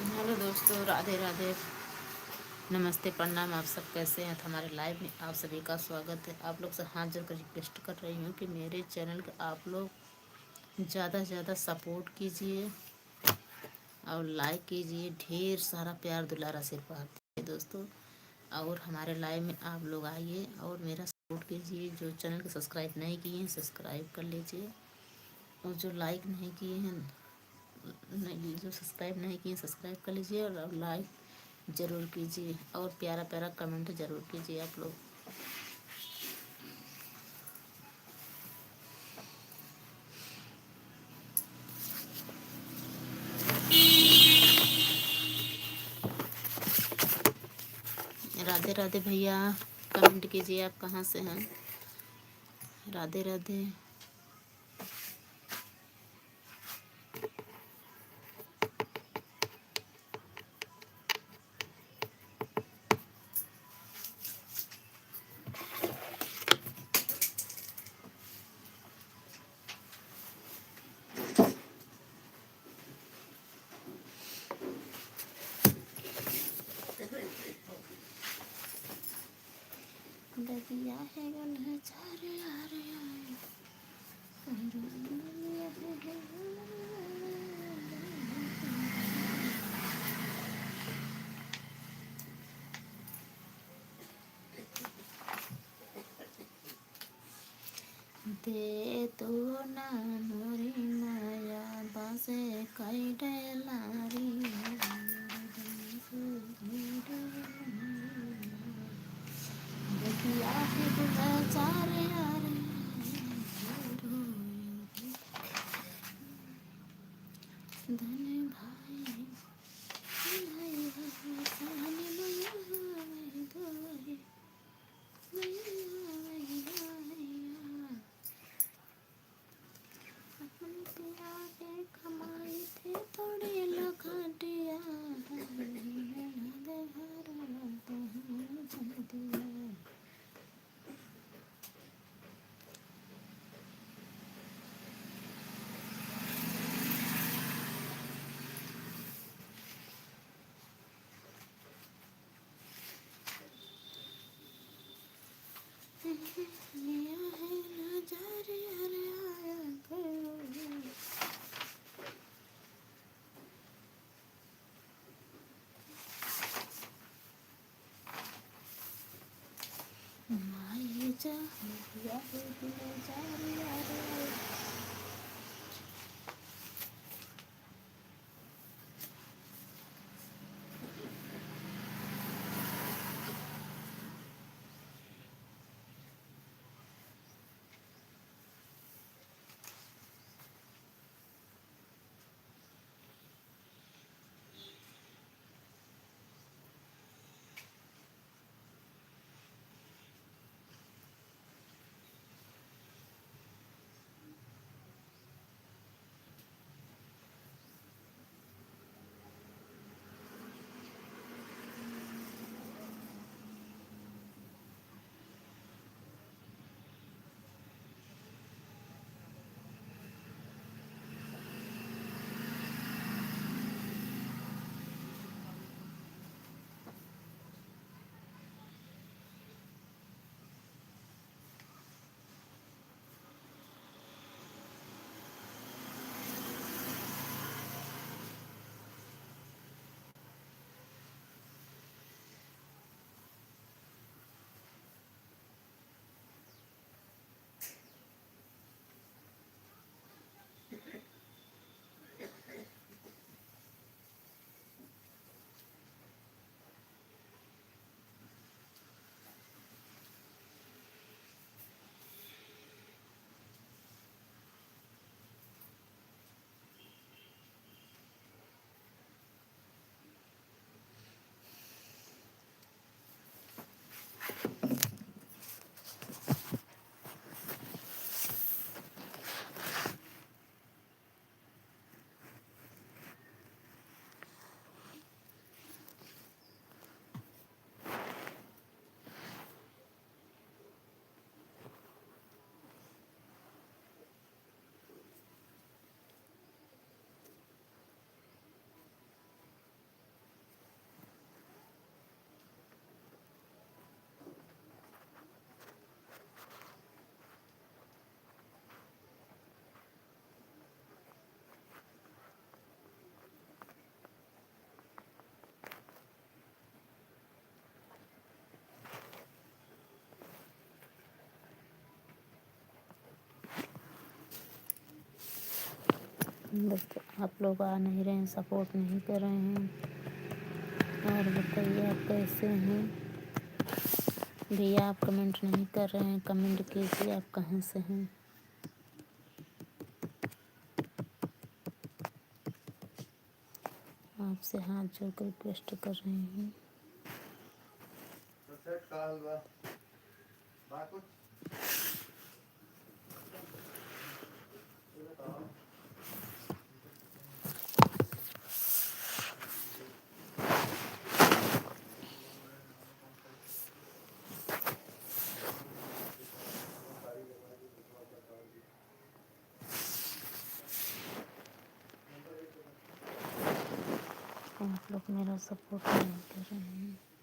Hello दोस्तों, राधे राधे, नमस्ते, प्रणाम। आप सब कैसे हैं? तो हमारे लाइव में आप सभी का स्वागत है। आप लोग से हाथ जोड़कर रिक्वेस्ट कर रही हूँ कि मेरे चैनल का आप लोग ज़्यादा से ज़्यादा सपोर्ट कीजिए और लाइक कीजिए। ढेर सारा प्यार दुलार आशीर्वाद दीजिए दोस्तों। और हमारे लाइव में आप लोग आइए और मेरा सपोर्ट कीजिए। जो चैनल को सब्सक्राइब नहीं किए हैं सब्सक्राइब कर लीजिए, और जो लाइक नहीं किए हैं नहीं, जो सब्सक्राइब नहीं किए सब्सक्राइब कर लीजिए और लाइक ज़रूर कीजिए और प्यारा प्यारा कमेंट ज़रूर कीजिए आप लोग। राधे राधे भैया, कमेंट कीजिए आप कहाँ से हैं। राधे राधे। ददिया है गल चारे आ रे आए। दे तो ना मोरी माया बासे कई डेलारी। ददिया है गल चारे आ रे धन भाई कमाई थे थोड़ी लखटिया है नजारे अरे आया करो। माये जा या दिल जा रे अरे बस आप लोग आ नहीं रहे हैं, सपोर्ट नहीं कर रहे हैं। और बताइए आप कैसे हैं भैया? आप कमेंट नहीं कर रहे हैं, कमेंट कीजिए आप कहाँ से हैं। आपसे हाथ जोड़कर रिक्वेस्ट कर रही हूँ। आप लोग मेरा सपोर्ट नहीं कर रहे हैं।